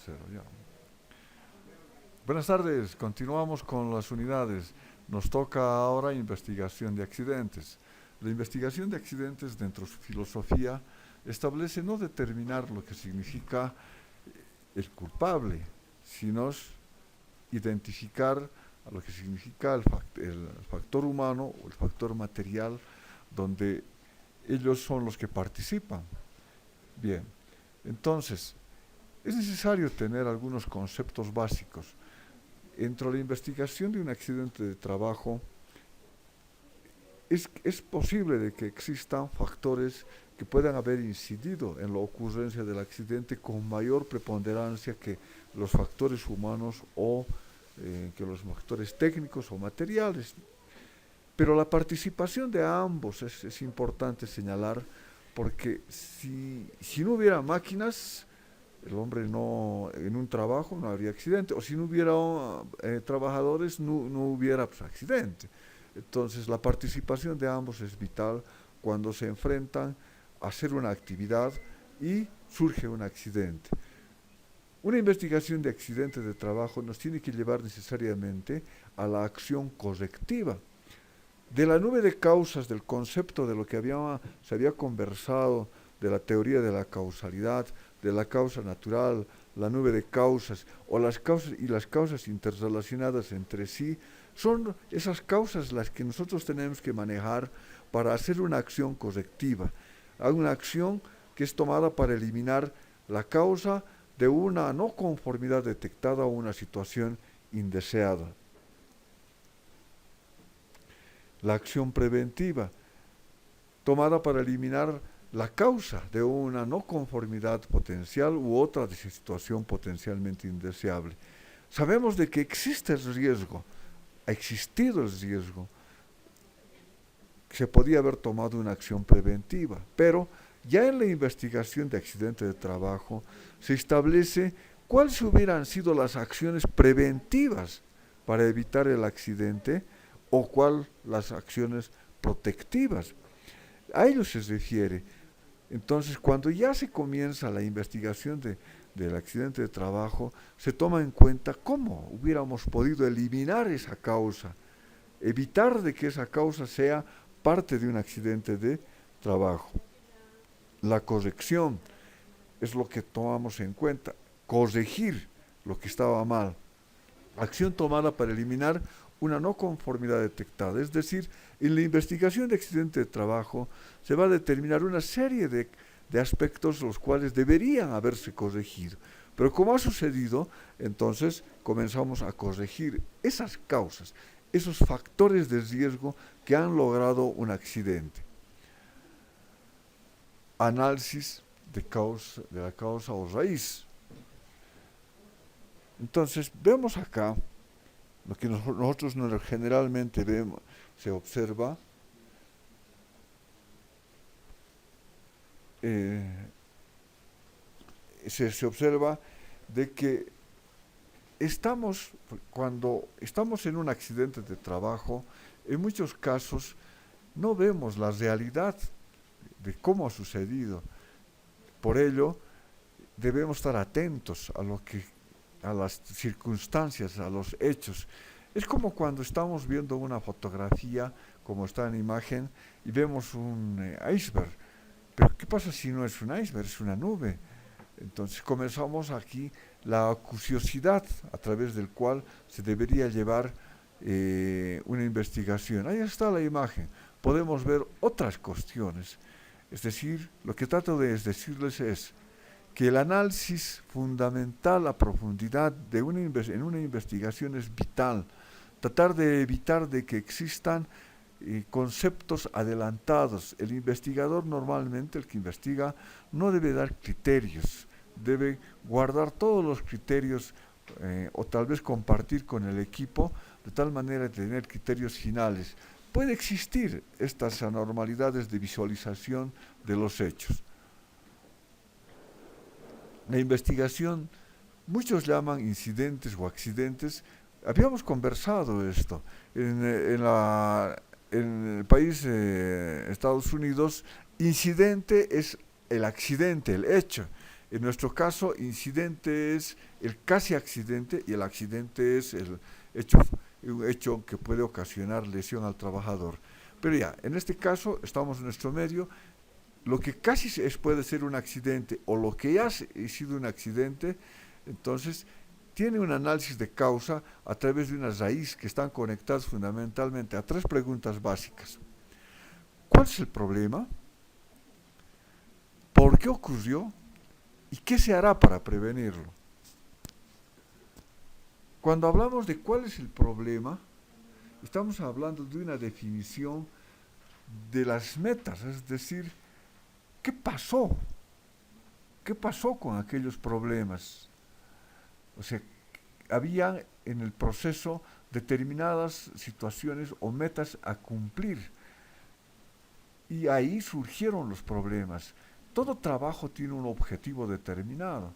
cero, ya. Buenas tardes, continuamos con las unidades. Nos toca ahora investigación de accidentes. La investigación de accidentes dentro de su filosofía establece no determinar lo que significa el culpable, sino identificar a lo que significa el factor humano o el factor material donde ellos son los que participan. Bien, entonces es necesario tener algunos conceptos básicos. Entre la investigación de un accidente de trabajo es posible de que existan factores que puedan haber incidido en la ocurrencia del accidente con mayor preponderancia que los factores humanos o que los factores técnicos o materiales. Pero la participación de ambos es importante señalar porque si no hubiera máquinas, el hombre no, en un trabajo no habría accidente, o si no hubiera trabajadores no hubiera pues, accidente. Entonces la participación de ambos es vital cuando se enfrentan a hacer una actividad y surge un accidente. Una investigación de accidentes de trabajo nos tiene que llevar necesariamente a la acción correctiva. De la nube de causas, del concepto de lo que se había conversado, de la teoría de la causalidad, de la causa natural, la nube de causas, o las causas y las causas interrelacionadas entre sí, son esas causas las que nosotros tenemos que manejar para hacer una acción correctiva. Hay una acción que es tomada para eliminar la causa de una no conformidad detectada o una situación indeseada. La acción preventiva, tomada para eliminar la causa de una no conformidad potencial u otra situación potencialmente indeseable. Sabemos de que existe el riesgo, ha existido el riesgo, se podía haber tomado una acción preventiva, pero ya en la investigación de accidentes de trabajo se establece cuáles hubieran sido las acciones preventivas para evitar el accidente o cuáles las acciones protectivas. A ello se refiere. Entonces, cuando ya se comienza la investigación del accidente de trabajo, se toma en cuenta cómo hubiéramos podido eliminar esa causa, evitar de que esa causa sea parte de un accidente de trabajo. La corrección es lo que tomamos en cuenta, corregir lo que estaba mal. Acción tomada para eliminar una no conformidad detectada, es decir, en la investigación de accidente de trabajo se va a determinar una serie de aspectos los cuales deberían haberse corregido. Pero como ha sucedido, entonces comenzamos a corregir esas causas, esos factores de riesgo que han logrado un accidente. Análisis de la causa o raíz. Entonces, vemos acá lo que nosotros generalmente vemos, se observa, se observa de que cuando estamos en un accidente de trabajo, en muchos casos no vemos la realidad de cómo ha sucedido. Por ello, debemos estar atentos a las circunstancias, a los hechos. Es como cuando estamos viendo una fotografía, como está en la imagen, y vemos un iceberg. Pero ¿qué pasa si no es un iceberg, es una nube? Entonces comenzamos aquí la curiosidad a través del cual se debería llevar una investigación. Ahí está la imagen. Podemos ver otras cuestiones. Es decir, lo que trato de decirles es que el análisis fundamental a profundidad en una investigación es vital. Tratar de evitar de que existan conceptos adelantados. El investigador normalmente, el que investiga, no debe dar criterios, debe guardar todos los criterios o tal vez compartir con el equipo de tal manera de tener criterios finales. Puede existir estas anormalidades de visualización de los hechos. La investigación, muchos llaman incidentes o accidentes. Habíamos conversado esto. En el país Estados Unidos, incidente es el accidente, el hecho. En nuestro caso, incidente es el casi accidente y el accidente es un hecho que puede ocasionar lesión al trabajador. Pero ya, en este caso estamos en nuestro medio, lo que casi puede ser un accidente o lo que ya ha sido un accidente, entonces tiene un análisis de causa a través de una raíz que están conectadas fundamentalmente a tres preguntas básicas. ¿Cuál es el problema? ¿Por qué ocurrió? ¿Y qué se hará para prevenirlo? Cuando hablamos de cuál es el problema, estamos hablando de una definición de las metas, es decir, ¿qué pasó? ¿Qué pasó con aquellos problemas? O sea, habían en el proceso determinadas situaciones o metas a cumplir y ahí surgieron los problemas. Todo trabajo tiene un objetivo determinado.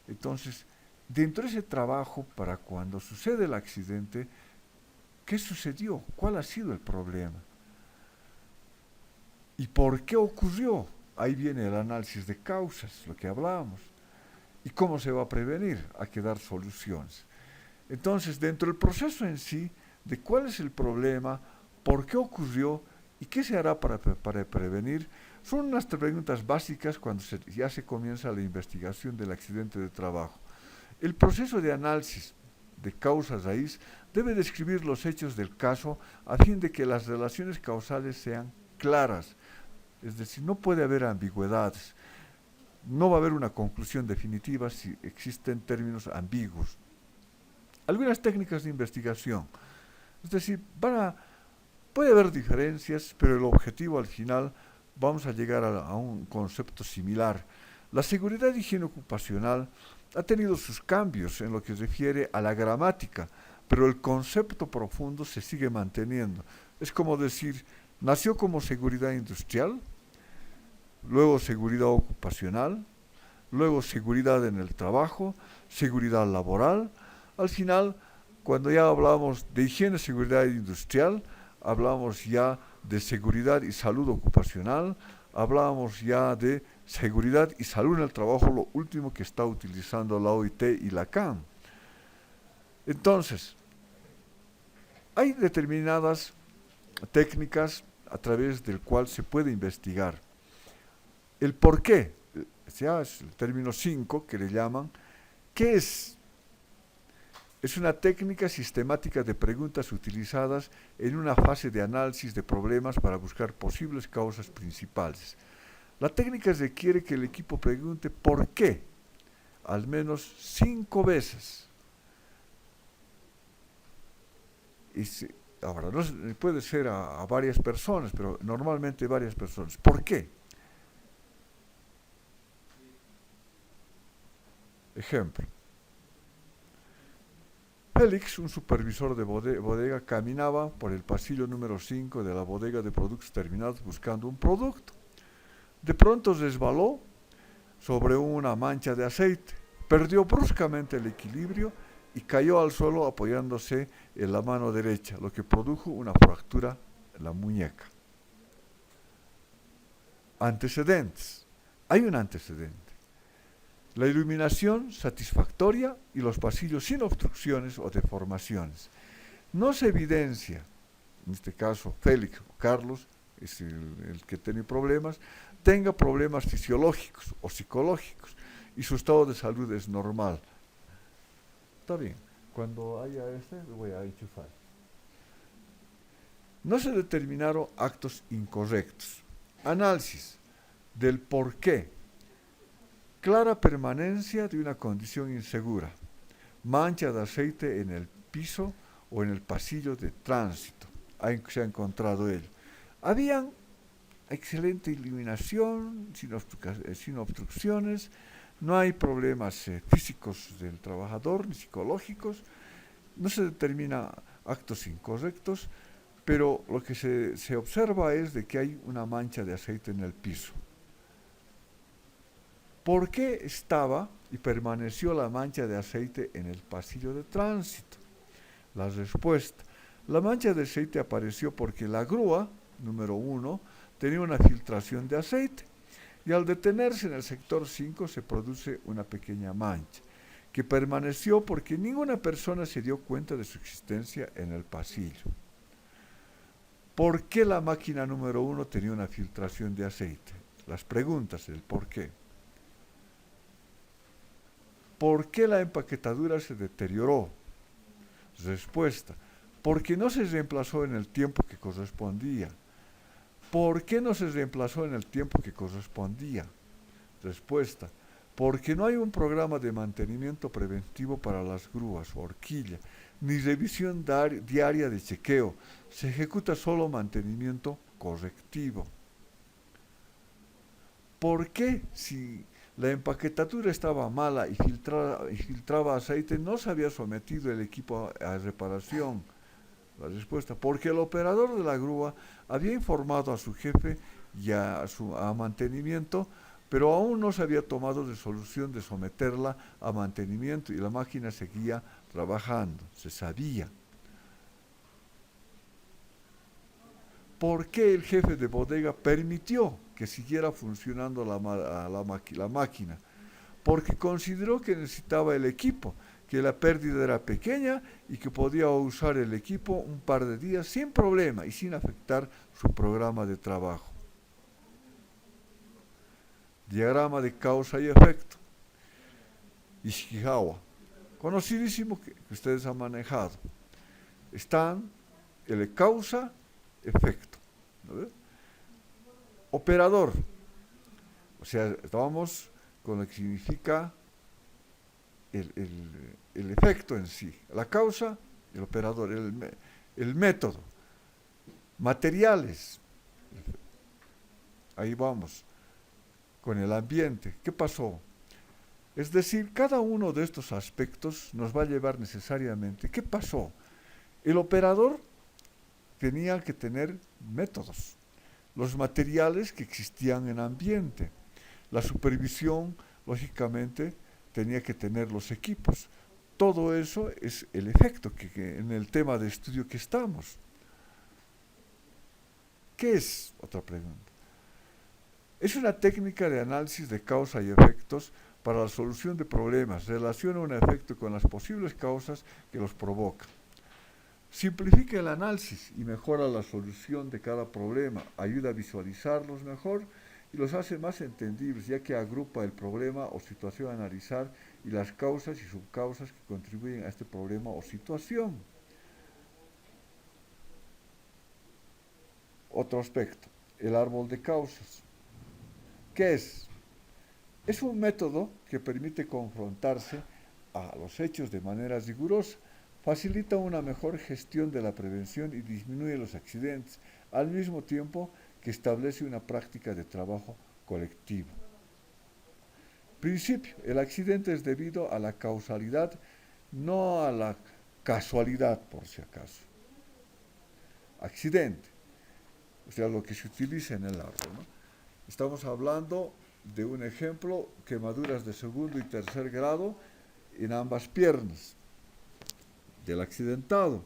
Entonces, dentro de ese trabajo, para cuando sucede el accidente, ¿qué sucedió? ¿Cuál ha sido el problema? ¿Y por qué ocurrió? Ahí viene el análisis de causas, lo que hablábamos. ¿Y cómo se va a prevenir? Hay que dar soluciones. Entonces, dentro del proceso en sí, de cuál es el problema, por qué ocurrió y qué se hará para prevenir, son unas preguntas básicas cuando ya se comienza la investigación del accidente de trabajo. El proceso de análisis de causa raíz debe describir los hechos del caso a fin de que las relaciones causales sean claras. Es decir, no puede haber ambigüedades. No va a haber una conclusión definitiva si existen términos ambiguos. Algunas técnicas de investigación. Es decir, puede haber diferencias, pero el objetivo al final vamos a llegar a un concepto similar. La seguridad y higiene ocupacional ha tenido sus cambios en lo que se refiere a la gramática, pero el concepto profundo se sigue manteniendo. Es como decir, nació como seguridad industrial, luego seguridad ocupacional, luego seguridad en el trabajo, seguridad laboral. Al final, cuando ya hablamos de higiene y seguridad industrial, hablamos ya de seguridad y salud ocupacional, hablamos ya de seguridad y salud en el trabajo, lo último que está utilizando la OIT y la CAN. Entonces, hay determinadas técnicas a través del cual se puede investigar. El por qué, ya es el término 5 que le llaman, ¿qué es? Es una técnica sistemática de preguntas utilizadas en una fase de análisis de problemas para buscar posibles causas principales. La técnica requiere que el equipo pregunte ¿por qué? Al menos 5 veces. Ahora, no puede ser a varias personas, pero normalmente varias personas. ¿Por qué? Ejemplo. Félix, un supervisor de bodega, caminaba por el pasillo número 5 de la bodega de productos terminados buscando un producto. De pronto resbaló sobre una mancha de aceite, perdió bruscamente el equilibrio y cayó al suelo apoyándose en la mano derecha, lo que produjo una fractura en la muñeca. Antecedentes. Hay un antecedente. La iluminación satisfactoria y los pasillos sin obstrucciones o deformaciones. No se evidencia, en este caso Félix o Carlos, es el que tiene problemas, tenga problemas fisiológicos o psicológicos y su estado de salud es normal. Está bien, cuando haya lo voy a enchufar. No se determinaron actos incorrectos. Análisis del por qué. Clara permanencia de una condición insegura. Mancha de aceite en el piso o en el pasillo de tránsito. Ahí se ha encontrado él. Habían excelente iluminación, sin obstrucciones, no hay problemas físicos del trabajador ni psicológicos, no se determina actos incorrectos, pero lo que se observa es de que hay una mancha de aceite en el piso. ¿Por qué estaba y permaneció la mancha de aceite en el pasillo de tránsito? La respuesta. La mancha de aceite apareció porque la grúa, número 1, tenía una filtración de aceite. y al detenerse en el sector 5 se produce una pequeña mancha, que permaneció porque ninguna persona se dio cuenta de su existencia en el pasillo. ¿Por qué la máquina número 1 tenía una filtración de aceite? Las preguntas, el por qué. ¿Por qué la empaquetadura se deterioró? Respuesta, porque no se reemplazó en el tiempo que correspondía. ¿Por qué no se reemplazó en el tiempo que correspondía? Respuesta, porque no hay un programa de mantenimiento preventivo para las grúas o horquilla, ni revisión diaria de chequeo. Se ejecuta solo mantenimiento correctivo. ¿Por qué si la empaquetadura estaba mala y filtraba aceite, no se había sometido el equipo a reparación? La respuesta, porque el operador de la grúa había informado a su jefe y a mantenimiento, pero aún no se había tomado resolución de someterla a mantenimiento y la máquina seguía trabajando, se sabía. ¿Por qué el jefe de bodega permitió que siguiera funcionando la máquina? Porque consideró que necesitaba el equipo, que la pérdida era pequeña y que podía usar el equipo un par de días sin problema y sin afectar su programa de trabajo. Diagrama de causa y efecto. Ishikawa, conocidísimo que ustedes han manejado. Están el causa, efecto. ¿No? Operador, o sea, estábamos con lo que significa el efecto en sí, la causa, el operador, el método, materiales, ahí vamos, con el ambiente, ¿qué pasó? Es decir, cada uno de estos aspectos nos va a llevar necesariamente, ¿qué pasó? El operador tenía que tener métodos, los materiales que existían en ambiente, la supervisión, lógicamente, tenía que tener los equipos. Todo eso es el efecto que en el tema de estudio que estamos. ¿Qué es? Otra pregunta. Es una técnica de análisis de causa y efectos para la solución de problemas. Relaciona un efecto con las posibles causas que los provocan. Simplifica el análisis y mejora la solución de cada problema. Ayuda a visualizarlos mejor y los hace más entendibles, ya que agrupa el problema o situación a analizar y las causas y subcausas que contribuyen a este problema o situación. Otro aspecto, el árbol de causas. ¿Qué es? Es un método que permite confrontarse a los hechos de manera rigurosa, facilita una mejor gestión de la prevención y disminuye los accidentes, al mismo tiempo que establece una práctica de trabajo colectivo. Principio, el accidente es debido a la causalidad, no a la casualidad, por si acaso. Accidente, o sea, lo que se utiliza en el árbol, ¿no? Estamos hablando de un ejemplo, quemaduras de segundo y tercer grado en ambas piernas del accidentado.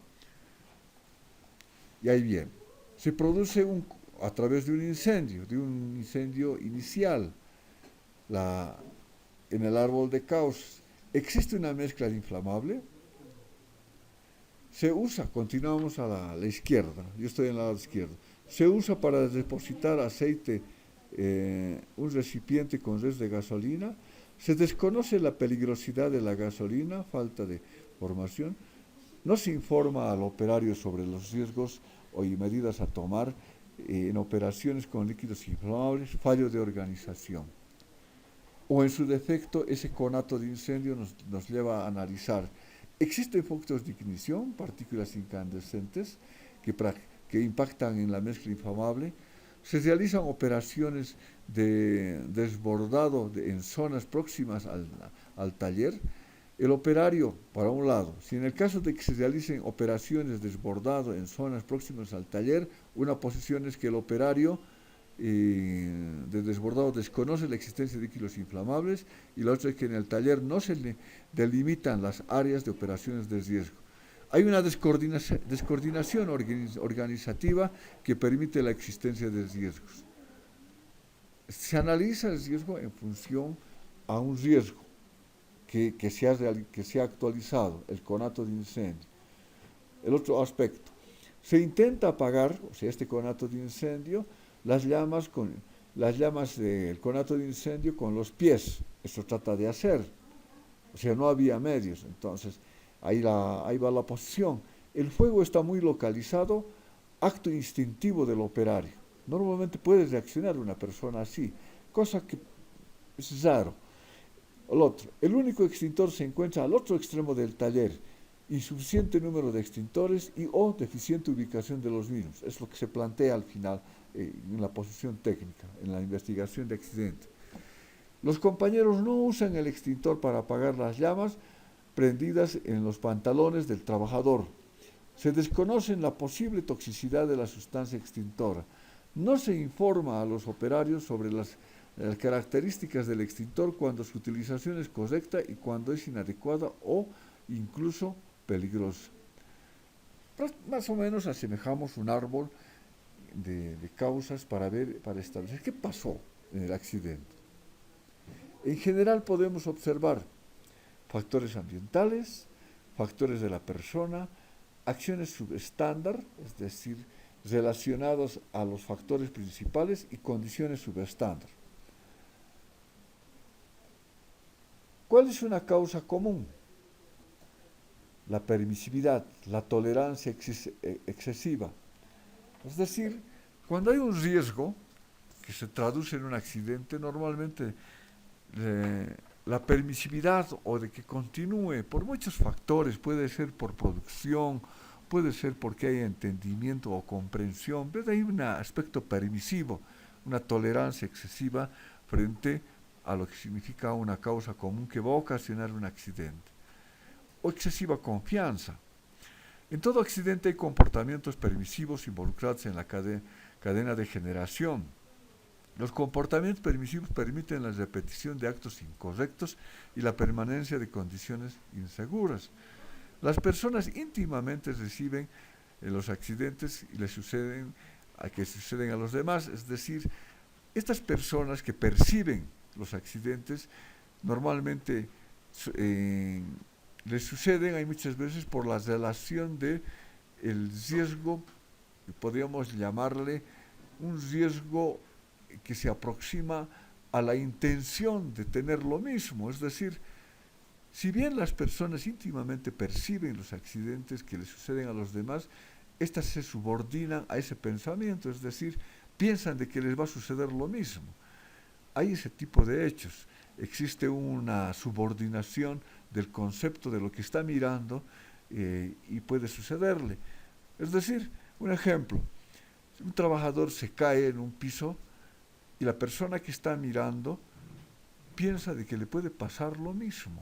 Y ahí bien, se produce a través de un incendio inicial, en el árbol de causas. ¿Existe una mezcla de inflamable? Se usa, continuamos a la izquierda, yo estoy en el lado izquierdo, se usa para depositar aceite un recipiente con res de gasolina. Se desconoce la peligrosidad de la gasolina, falta de formación. No se informa al operario sobre los riesgos y medidas a tomar en operaciones con líquidos inflamables, fallo de organización. O en su defecto, ese conato de incendio nos lleva a analizar, ¿existen focos de ignición, partículas incandescentes que impactan en la mezcla inflamable? Se realizan operaciones de desbordado en zonas próximas al taller. El operario, para un lado, si en el caso de que se realicen operaciones de desbordado en zonas próximas al taller, una posición es que el operario de desbordado desconoce la existencia de líquidos inflamables, y la otra es que en el taller no se delimitan las áreas de operaciones de riesgo. Hay una descoordinación organizativa que permite la existencia de riesgos. Se analiza el riesgo en función a un riesgo que se ha actualizado, el conato de incendio. El otro aspecto, se intenta apagar, o sea, este conato de incendio, las llamas, las llamas del conato de incendio con los pies. Eso trata de hacer. O sea, no había medios. Entonces, ahí va la posición. El fuego está muy localizado, acto instintivo del operario. Normalmente puede reaccionar una persona así, cosa que es raro. El otro, el único extintor se encuentra al otro extremo del taller. Insuficiente número de extintores y o deficiente ubicación de los mismos. Es lo que se plantea al final en la posición técnica, en la investigación de accidente. Los compañeros no usan el extintor para apagar las llamas prendidas en los pantalones del trabajador. Se desconoce la posible toxicidad de la sustancia extintora. No se informa a los operarios sobre las características del extintor cuando su utilización es correcta y cuando es inadecuada o incluso peligrosa. Más o menos asemejamos un árbol de causas para establecer qué pasó en el accidente. En general podemos observar factores ambientales, factores de la persona, acciones subestándar, es decir, relacionados a los factores principales y condiciones subestándar. ¿Cuál es una causa común? La permisividad, la tolerancia excesiva. Es decir, cuando hay un riesgo que se traduce en un accidente, normalmente la permisividad o de que continúe por muchos factores, puede ser por producción, puede ser porque hay entendimiento o comprensión, pero hay un aspecto permisivo, una tolerancia excesiva frente a lo que significa una causa común que va a ocasionar un accidente, o excesiva confianza. En todo accidente hay comportamientos permisivos involucrados en la cadena de generación. Los comportamientos permisivos permiten la repetición de actos incorrectos y la permanencia de condiciones inseguras. Las personas íntimamente reciben los accidentes y les suceden que suceden a los demás, es decir, estas personas que perciben los accidentes normalmente eh, les suceden, hay muchas veces por la relación de el riesgo, podríamos llamarle un riesgo que se aproxima a la intención de tener lo mismo, es decir, si bien las personas íntimamente perciben los accidentes que les suceden a los demás, éstas se subordinan a ese pensamiento, es decir, piensan de que les va a suceder lo mismo. Hay ese tipo de hechos. Existe una subordinación del concepto de lo que está mirando y puede sucederle. Es decir, un ejemplo, un trabajador se cae en un piso y la persona que está mirando piensa de que le puede pasar lo mismo.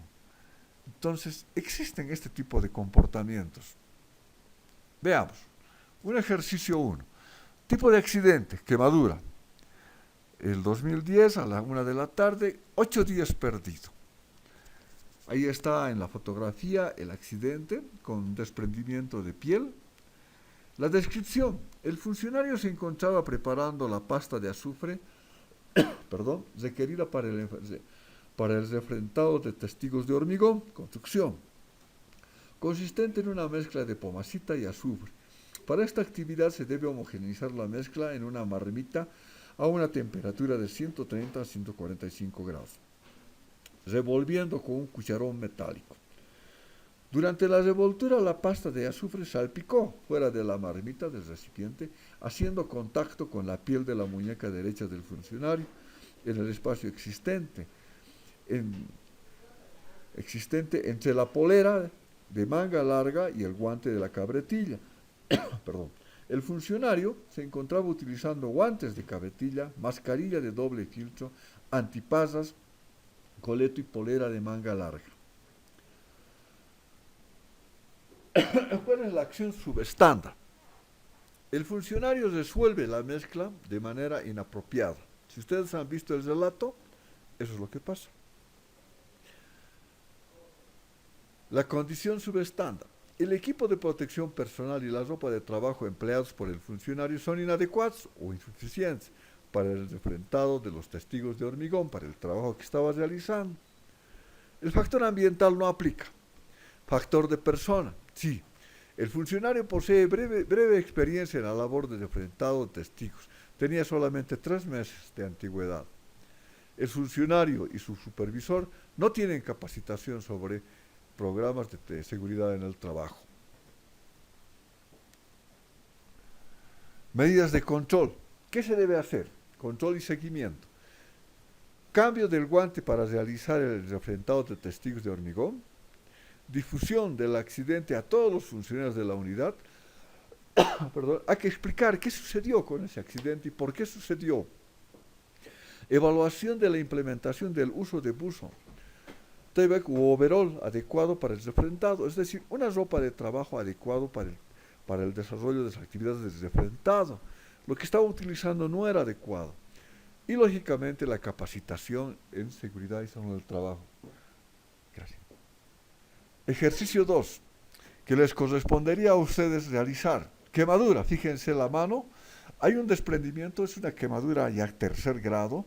Entonces, existen este tipo de comportamientos. Veamos, un ejercicio 1. Tipo de accidente, quemadura. El 2010 a la 1 de la tarde, 8 días perdido. Ahí está en la fotografía el accidente con desprendimiento de piel. La descripción, el funcionario se encontraba preparando la pasta de azufre requerida para el refrentado de testigos de hormigón, construcción, consistente en una mezcla de pomacita y azufre. Para esta actividad se debe homogeneizar la mezcla en una marmita a una temperatura de 130 a 145 grados, revolviendo con un cucharón metálico. Durante la revoltura la pasta de azufre salpicó fuera de la marmita del recipiente, haciendo contacto con la piel de la muñeca derecha del funcionario en el espacio existente entre la polera de manga larga y el guante de la cabretilla. Perdón. El funcionario se encontraba utilizando guantes de cabretilla, mascarilla de doble filtro, antipasas, coleto y polera de manga larga. ¿Cuál es la acción subestándar? El funcionario resuelve la mezcla de manera inapropiada. Si ustedes han visto el relato, eso es lo que pasa. La condición subestándar. El equipo de protección personal y la ropa de trabajo empleados por el funcionario son inadecuados o insuficientes. para el refrendado de los testigos de hormigón, para el trabajo que estaba realizando. El factor ambiental no aplica. Factor de persona, sí. El funcionario posee breve experiencia en la labor de refrendado de testigos. Tenía solamente 3 meses de antigüedad. El funcionario y su supervisor no tienen capacitación sobre programas de seguridad en el trabajo. Medidas de control. ¿Qué se debe hacer? Control y seguimiento. Cambio del guante para realizar el refrendado de testigos de hormigón. Difusión del accidente a todos los funcionarios de la unidad. Perdón, hay que explicar qué sucedió con ese accidente y por qué sucedió. Evaluación de la implementación del uso de buzo, T-back u overall adecuado para el refrendado, es decir, una ropa de trabajo adecuado para el desarrollo de las actividades de refrendado. Lo que estaba utilizando no era adecuado. Y lógicamente la capacitación en seguridad y salud del trabajo. Gracias. Ejercicio 2, que les correspondería a ustedes realizar. Quemadura, fíjense la mano, hay un desprendimiento, es una quemadura ya 3er grado,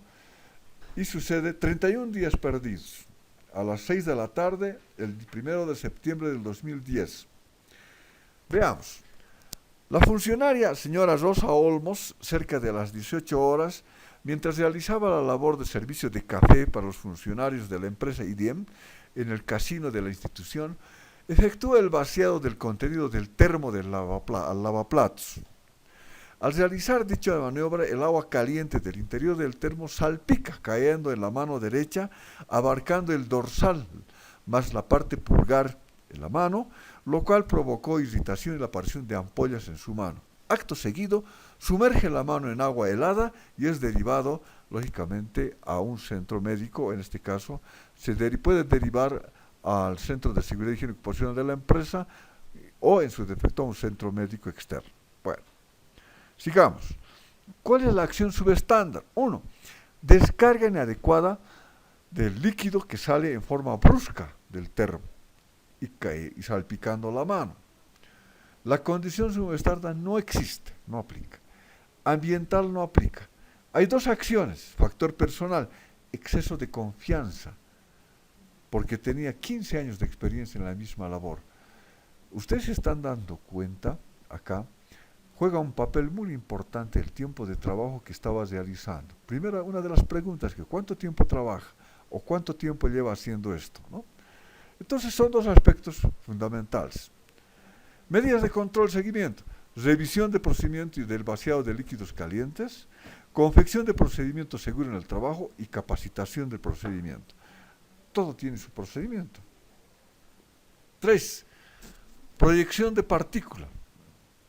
y sucede 31 días perdidos, a las 6 de la tarde, el 1 de septiembre del 2010. Veamos. La funcionaria señora Rosa Olmos, cerca de las 18 horas, mientras realizaba la labor de servicio de café para los funcionarios de la empresa IDEM en el casino de la institución, efectúa el vaciado del contenido del termo del lavaplatos. Al realizar dicha maniobra, el agua caliente del interior del termo salpica, cayendo en la mano derecha, abarcando el dorsal, más la parte pulgar en la mano, lo cual provocó irritación y la aparición de ampollas en su mano. Acto seguido, sumerge la mano en agua helada y es derivado, lógicamente, a un centro médico. En este caso, puede derivar al Centro de Seguridad y Higiene Ocupacional de la empresa o, en su defecto, a un centro médico externo. Bueno, sigamos. ¿Cuál es la acción subestándar? 1. Descarga inadecuada del líquido que sale en forma brusca del termo y cae y salpicando la mano. La condición subestándar no existe, no aplica. Ambiental no aplica. Hay 2 acciones. Factor personal, exceso de confianza, porque tenía 15 años de experiencia en la misma labor. Ustedes se están dando cuenta, acá, juega un papel muy importante el tiempo de trabajo que estaba realizando. Primero, una de las preguntas, ¿cuánto tiempo trabaja? ¿O cuánto tiempo lleva haciendo esto? ¿No? Entonces son 2 aspectos fundamentales. Medidas de control y seguimiento. Revisión de procedimiento y del vaciado de líquidos calientes. Confección de procedimiento seguro en el trabajo y capacitación del procedimiento. Todo tiene su procedimiento. 3. Proyección de partícula.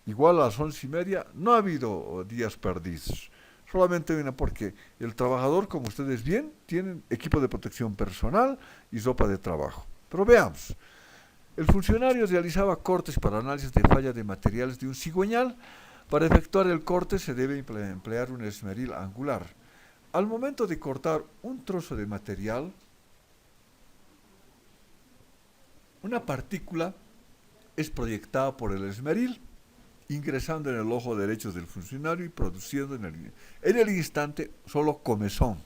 Igual a las 11:30, no ha habido días perdidos. Solamente una porque el trabajador, como ustedes ven, tienen equipo de protección personal y ropa de trabajo. Pero veamos. El funcionario realizaba cortes para análisis de falla de materiales de un cigüeñal. Para efectuar el corte se debe emplear un esmeril angular. Al momento de cortar un trozo de material, una partícula es proyectada por el esmeril, ingresando en el ojo derecho del funcionario y produciendo en el instante solo comezón.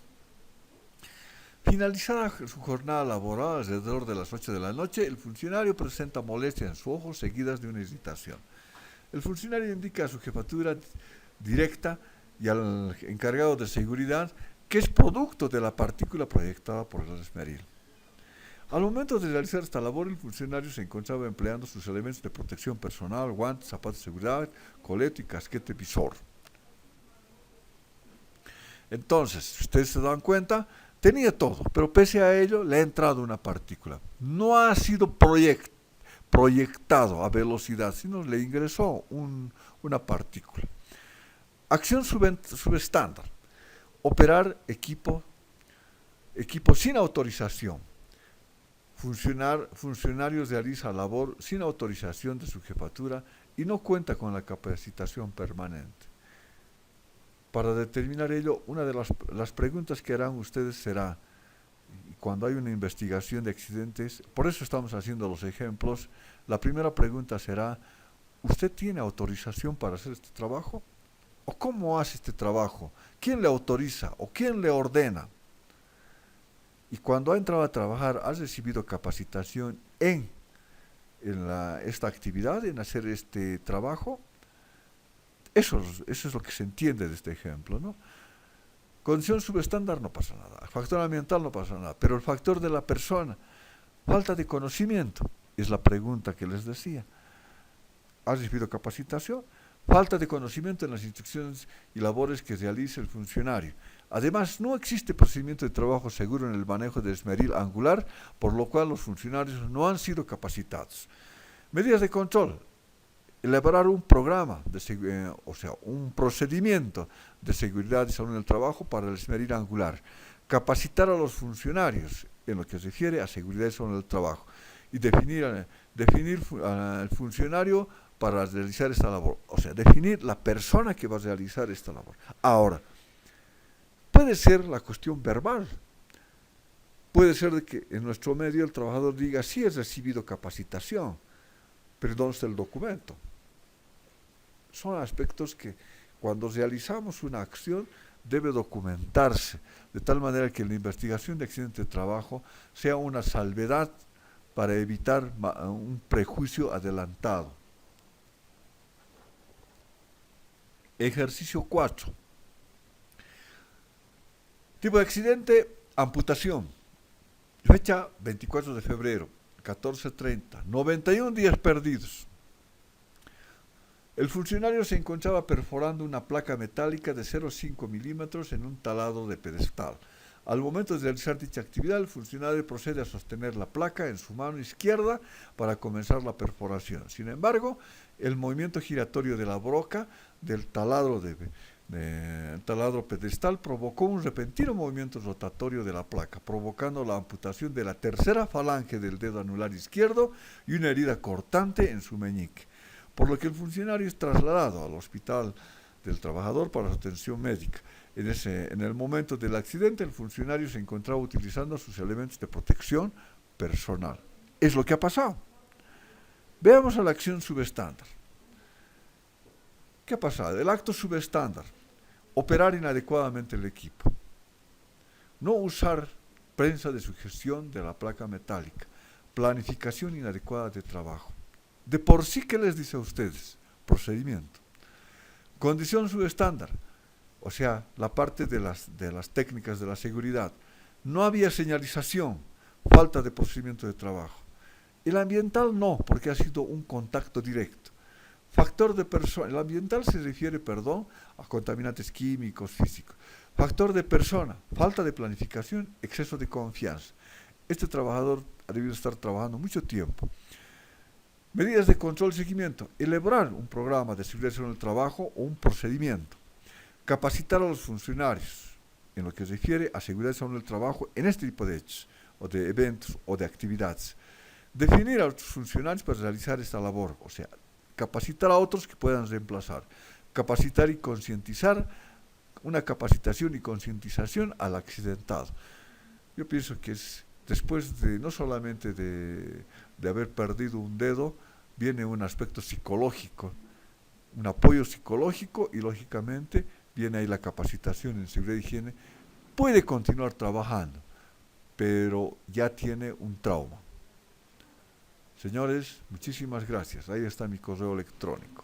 Finalizada su jornada laboral alrededor de las 8 de la noche, el funcionario presenta molestias en su ojo seguidas de una irritación. El funcionario indica a su jefatura directa y al encargado de seguridad que es producto de la partícula proyectada por el esmeril. Al momento de realizar esta labor, el funcionario se encontraba empleando sus elementos de protección personal, guantes, zapatos de seguridad, coleto y casquete visor. Entonces, si ustedes se dan cuenta, tenía todo, pero pese a ello le ha entrado una partícula. No ha sido proyectado a velocidad, sino le ingresó una partícula. Acción subestándar. Operar equipo sin autorización. Funcionarios realiza labor sin autorización de su jefatura y no cuenta con la capacitación permanente. Para determinar ello, una de las preguntas que harán ustedes será, cuando hay una investigación de accidentes, por eso estamos haciendo los ejemplos, la primera pregunta será, ¿usted tiene autorización para hacer este trabajo? ¿O cómo hace este trabajo? ¿Quién le autoriza o quién le ordena? Y cuando ha entrado a trabajar, ha recibido capacitación esta actividad, en hacer este trabajo. Eso es lo que se entiende de este ejemplo, ¿no? Condición subestándar no pasa nada, factor ambiental no pasa nada, pero el factor de la persona, falta de conocimiento, es la pregunta que les decía. ¿Ha recibido capacitación? Falta de conocimiento en las instrucciones y labores que realiza el funcionario. Además, no existe procedimiento de trabajo seguro en el manejo del esmeril angular, por lo cual los funcionarios no han sido capacitados. Medidas de control. Elaborar un programa, o sea, un procedimiento de seguridad y salud en el trabajo para el esmeril angular. Capacitar a los funcionarios en lo que se refiere a seguridad y salud en el trabajo. Y definir al funcionario para realizar esta labor. O sea, definir la persona que va a realizar esta labor. Ahora, puede ser la cuestión verbal. Puede ser de que en nuestro medio el trabajador diga, sí he recibido capacitación, pero ¿dónde está el documento? Son aspectos que cuando realizamos una acción debe documentarse, de tal manera que la investigación de accidente de trabajo sea una salvedad para evitar un prejuicio adelantado. Ejercicio 4. Tipo de accidente, amputación. Fecha 24 de febrero, 14:30, 91 días perdidos. El funcionario se encontraba perforando una placa metálica de 0,5 milímetros en un taladro de pedestal. Al momento de realizar dicha actividad, el funcionario procede a sostener la placa en su mano izquierda para comenzar la perforación. Sin embargo, el movimiento giratorio de la broca del taladro taladro pedestal provocó un repentino movimiento rotatorio de la placa, provocando la amputación de la tercera falange del dedo anular izquierdo y una herida cortante en su meñique, por lo que el funcionario es trasladado al hospital del trabajador para su atención médica. En el momento del accidente, el funcionario se encontraba utilizando sus elementos de protección personal. Es lo que ha pasado. Veamos a la acción subestándar. ¿Qué ha pasado? El acto subestándar. Operar inadecuadamente el equipo. No usar prensa de sugestión de la placa metálica. Planificación inadecuada de trabajo. De por sí, ¿qué les dice a ustedes? Procedimiento. Condición subestándar. O sea, la parte de las técnicas de la seguridad. No había señalización, falta de procedimiento de trabajo. El ambiental no, porque ha sido un contacto directo. Factor de persona, el ambiental se refiere, a contaminantes químicos, físicos. Factor de persona, falta de planificación, exceso de confianza. Este trabajador ha debido estar trabajando mucho tiempo. Medidas de control y seguimiento, elaborar un programa de seguridad en el trabajo o un procedimiento. Capacitar a los funcionarios en lo que se refiere a seguridad y salud del trabajo en este tipo de hechos, o de eventos, o de actividades. Definir a los funcionarios para realizar esta labor, o sea, capacitar a otros que puedan reemplazar. Capacitar y concientizar, una capacitación y concientización al accidentado. Yo pienso que es después de, no solamente de haber perdido un dedo, viene un aspecto psicológico, un apoyo psicológico y lógicamente viene ahí la capacitación en seguridad y higiene. Puede continuar trabajando, pero ya tiene un trauma. Señores, muchísimas gracias. Ahí está mi correo electrónico.